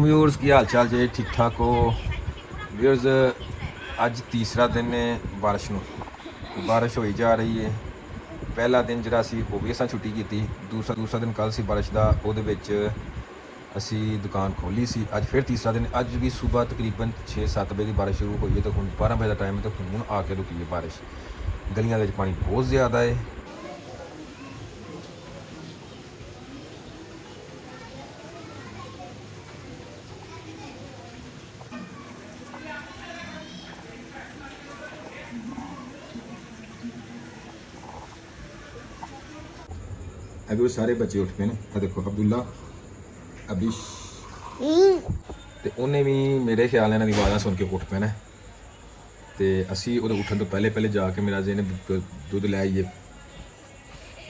Viewers की हाल चाल जे ठीक ठाक हो व्यूअर्स अज तीसरा दिन है बारिश होई जा रही है। पहला दिन जिहड़ा सी वो भी असां छुट्टी की, दूसरा दिन कल सी बारिश का, उहदे विच असी दुकान खोली सी। अज फिर तीसरा दिन, अज भी सुबह तकरीबन 6-7 बजे की बारिश शुरू हुई है तो हुण 12 बजे का टाइम है तो हुण आके रुकी है बारिश। गलियां विच पानी बहुत ज़्यादा है। अभी वो सारे बच्चे उठ पे ने, देखो अब्दुल्ला, अबिश ते उन्हें भी मेरे ख्याल इन्हों की आवाज़ा सुन के उठ पे ते असी उहदे उठन तो पहले जाके मेरा जेने दुध लै आइए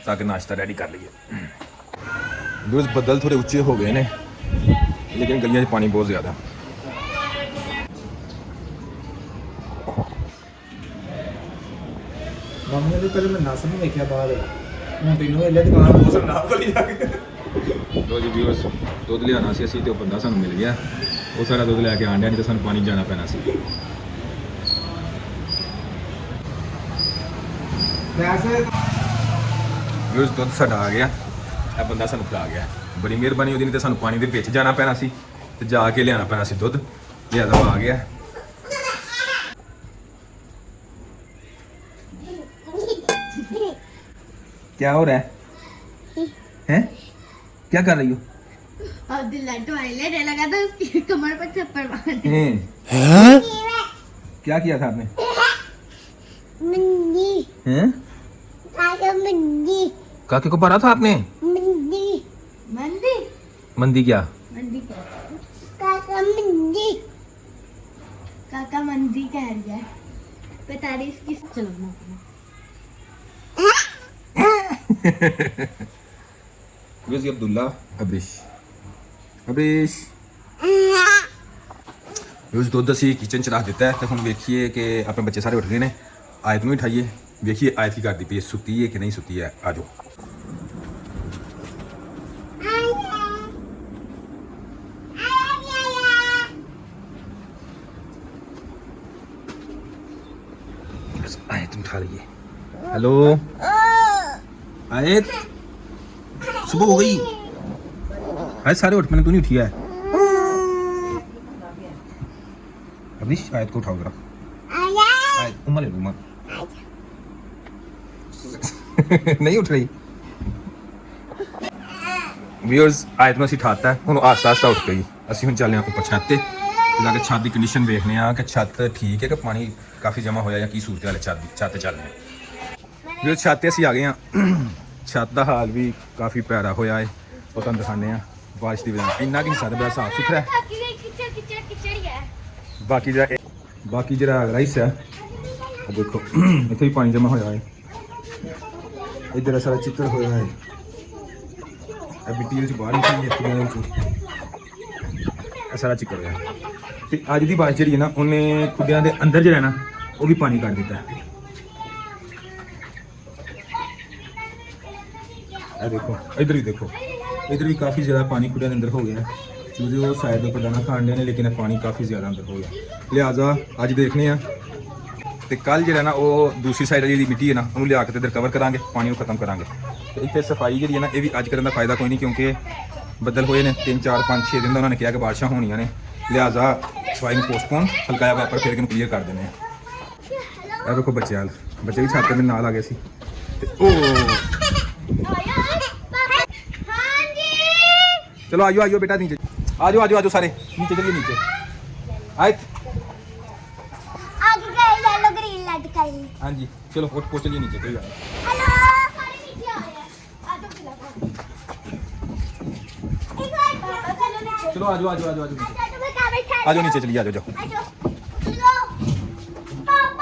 ताकि नाश्ता रेडी कर लीए। दूध बदल थोड़े उच्चे हो गए ने लेकिन गलियां पानी बहुत ज़्यादा। मम्मी ने पहले मैं नस नहीं देखा बाद हूँ तीनों वेले दुकान बहुत ना खोली जाके। लो जी व्यूअर्स, दुध लियाना सी असी ते बंदा सानू मिल गया, वो सारा दुध लैके आंडिया, नहीं तो सानू पानी जाना पैना सी। वैसे व्यूअर्स दुध साडा आ गया, ये बंदा सानू पिला गया, बड़ी मेहरबानी होती, नहीं तो सानू पानी दे विच जाना पैना सी ते जाके लियाना पैना सी दुध। लिहाजा वो आ गया। क्या हो रहा है? हैं? क्या कर रही हो? अब्दुल्ला टॉयलेट है, लगा था उसकी कमर पर थप्पड़ मार। हैं? क्या किया था आपने? मंदी हैं? काका मंदी काके को मारा था आपने? मंदी मंदी मंदी क्या? मंदी काका मंदी काका मंदी कह रही है, बता रही इसकी। चलो ना ये अब्दुल्ला, अबिश दुध असी किचन च रख दिता है तो हम वेखिए कि अपने बच्चे सारे उठ गए ने। आयत में उठाइए, वेखिए आयत की करती पई है, सुती है कि नहीं सुती है। आ जाओ। आयत उठा लीजिए। हेलो आयत, सुबह हो गई, आयत सारे उठ मैंने, तू नहीं उठी है। अबिश आयत को उठाओ जरा। आयत उम्मा ले लो, उम्मा नहीं उठ रही। व्यूअर्स आयत में असी ठाता है, हुण आस्ता आस्ता उठ गई। असी हुण चलने ऊपर छत ते जाके छत की कंडीशन देखने कि छत ठीक है कि पानी काफ़ी जमा होया या की सूरत हाल है। छत चलने व्यूअर्स छत ते असी आ गए हैं। छत का हाल भी काफ़ी प्यारा होया है, वो तुहानूं दिखाने बारिश की वजह इन्ना कि हिस्सा तो बड़ा साफ सुथरा है। बाकी जरा राइस है देखो, इतने भी पानी जमा होया है, इधर सारा चिक्कड़ होया है, मिट्टी बाहर निकली सारा चिक्कड़ होया। तो अज की बारिश जी ना उन्हें खुडिया के अंदर जो है ना वो भी पानी कर दिता है। देखो इधर भी देखो, इधर भी काफ़ी ज़्यादा पानी खुडिया के अंदर हो गया है। चूजे वो शायद पर दाना खान डे ने लेकिन पानी काफ़ी ज़्यादा अंदर हो गया। लिहाजा अज देखने तो कल जो है ना वो दूसरी साइड जी मिट्टी है ना उन्होंने लिया के इधर कवर करांगे, पानी को खत्म करांगे। तो इतने सफाई जी है ना ये भी अज करने का फायदा कोई नहीं, क्योंकि बदल होए ने 3-4-5-6 दिन का उन्होंने कहा कि बारिशा होनिया ने। लिहाजा सफाई में पोस्टपोन हल्का व्यापार फिर कि क्लीयर कर देने। देखो बच्चे हाल, बच्चे भी छाते में नाल आ गए सी। चलो आइयो आइयो बेटा, नीचे आ जाओ, आ जाओ, आ जाओ सारे नीचे चलिए, नीचे आयत। आगे का येलो ग्रीन लाइट का ही। हाँ जी चलो उठ चलिए नीचे, कोई बात नहीं। हेलो सारे नीचे आ गए, आ जाओ चलो आ जाओ, आ जाओ, आ जाओ, आ जाओ नीचे, आ जाओ नीचे, चलिए आ जाओ, जाओ।